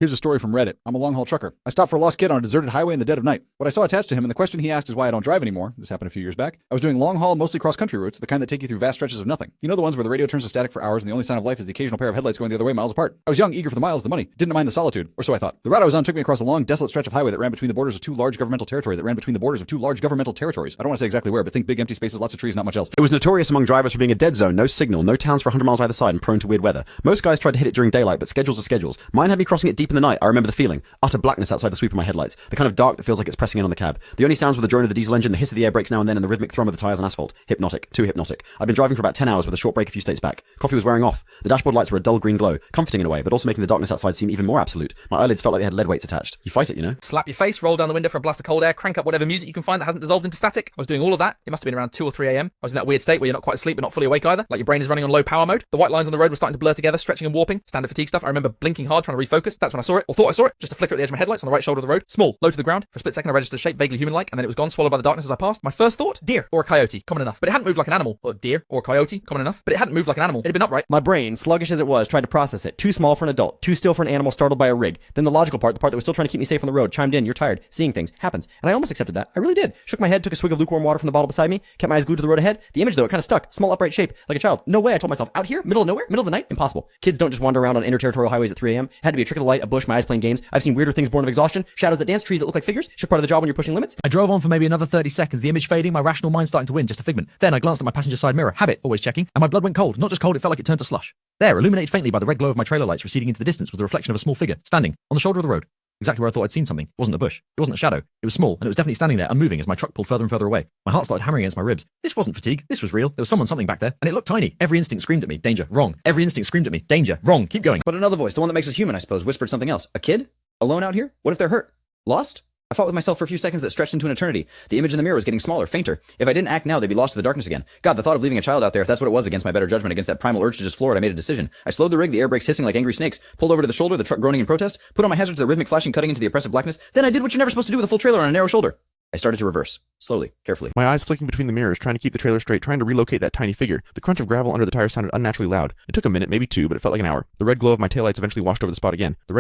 Here's a story from Reddit. I'm a long-haul trucker. I stopped for a lost kid on a deserted highway in the dead of night. What I saw attached to him and the question he asked is why I don't drive anymore. This happened a few years back. I was doing long-haul, mostly cross-country routes, the kind that take you through vast stretches of nothing. You know, the ones where the radio turns to static for hours and the only sign of life is the occasional pair of headlights going the other way miles apart. I was young, eager for the miles, the money. Didn't mind the solitude, or so I thought. The route I was on took me across a long, desolate stretch of highway that ran between the borders of two large governmental territories. I don't want to say exactly where, but think big empty spaces, lots of trees, not much else. It was notorious among drivers for being a dead zone, no signal, no towns for 100 miles either side, and prone to weird weather. Most guys tried to hit it during daylight, but schedules are schedules. Mine had me crossing it deep in the night. I remember the feeling. Utter blackness outside the sweep of my headlights. The kind of dark that feels like it's pressing in on the cab. The only sounds were the drone of the diesel engine, the hiss of the air brakes now and then, and the rhythmic thrum of the tires on asphalt. Hypnotic. Too hypnotic. I'd been driving for about 10 hours with a short break a few states back. Coffee was wearing off. The dashboard lights were a dull green glow, comforting in a way, but also making the darkness outside seem even more absolute. My eyelids felt like they had lead weights attached. You fight it, you know? Slap your face, roll down the window for a blast of cold air, crank up whatever music you can find that hasn't dissolved into static. I was doing all of that. It must have been around 2 or 3 a.m. I was in that weird state where you're not quite asleep but not fully awake either, like your brain is running on low power mode. The white lines on the road were starting to blur together, stretching and warping. Standard fatigue stuff. I remember blinking hard trying to refocus. That's when I saw it, or thought I saw it. Just a flicker at the edge of my headlights on the right shoulder of the road. Small, low to the ground. For a split second I registered a shape vaguely human-like, and then it was gone, swallowed by the darkness as I passed. My first thought? Deer or a coyote. Common enough. But it hadn't moved like an animal. Or deer or a coyote. Common enough. But it hadn't moved like an animal. It had been upright. My brain, sluggish as it was, tried to process it. Too small for an adult. Too still for an animal startled by a rig. Then the logical part, the part that was still trying to keep me safe on the road, chimed in. You're tired. Seeing things. Happens. And I almost accepted that. I really did. Shook my head, took a swig of lukewarm water from the bottle beside me, kept my eyes glued to the road ahead. The image, though, it kind of stuck. Small, upright shape, like a child. No way, I told myself. Out here? Middle of nowhere? Middle of the night? Impossible. Kids don't just wander around on interterritorial highways at 3 a.m. Had to be a trick of the light, a bush, my eyes playing games. I've seen weirder things born of exhaustion. Shadows that dance, trees that look like figures. Shook part of the job when you're pushing limits. I drove on for maybe another 30 seconds, the image fading, my rational mind starting to win, just a figment. Then I glanced at my passenger side mirror, habit, always checking, and my blood went cold. Not just cold, it felt like it turned to slush. There, illuminated faintly by the red glow of my trailer lights receding into the distance, was the reflection of a small figure, standing, on the shoulder of the road. Exactly where I thought I'd seen something. It wasn't a bush. It wasn't a shadow. It was small, and it was definitely standing there, unmoving, as my truck pulled further and further away. My heart started hammering against my ribs. This wasn't fatigue. This was real. There was something back there, and it looked tiny. Every instinct screamed at me, danger, wrong. Every instinct screamed at me, danger, wrong. Keep going. But another voice, the one that makes us human, I suppose, whispered something else. A kid? Alone out here? What if they're hurt? Lost? I fought with myself for a few seconds that stretched into an eternity. The image in the mirror was getting smaller, fainter. If I didn't act now, they'd be lost to the darkness again. God, the thought of leaving a child out there, if that's what it was, against my better judgment, against that primal urge to just floor it, I made a decision. I slowed the rig, the air brakes hissing like angry snakes, pulled over to the shoulder, the truck groaning in protest, put on my hazards, the rhythmic flashing cutting into the oppressive blackness. Then I did what you're never supposed to do with a full trailer on a narrow shoulder. I started to reverse. Slowly, carefully. My eyes flicking between the mirrors, trying to keep the trailer straight, trying to relocate that tiny figure. The crunch of gravel under the tires sounded unnaturally loud. It took a minute, maybe 2, but it felt like an hour. The red glow of my taillights eventually washed over the spot again. And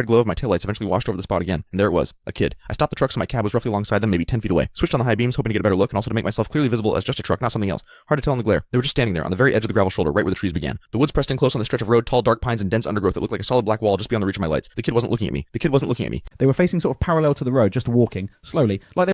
there it was. A kid. I stopped the truck so my cab was roughly alongside them, maybe 10 feet away. Switched on the high beams, hoping to get a better look, and also to make myself clearly visible as just a truck, not something else. Hard to tell in the glare. They were just standing there, on the very edge of the gravel shoulder, right where the trees began. The woods pressed in close on the stretch of road, tall dark pines and dense undergrowth that looked like a solid black wall just beyond the reach of my lights. The kid wasn't looking at me. They were facing sort of parallel to the road, just walking, slowly, like they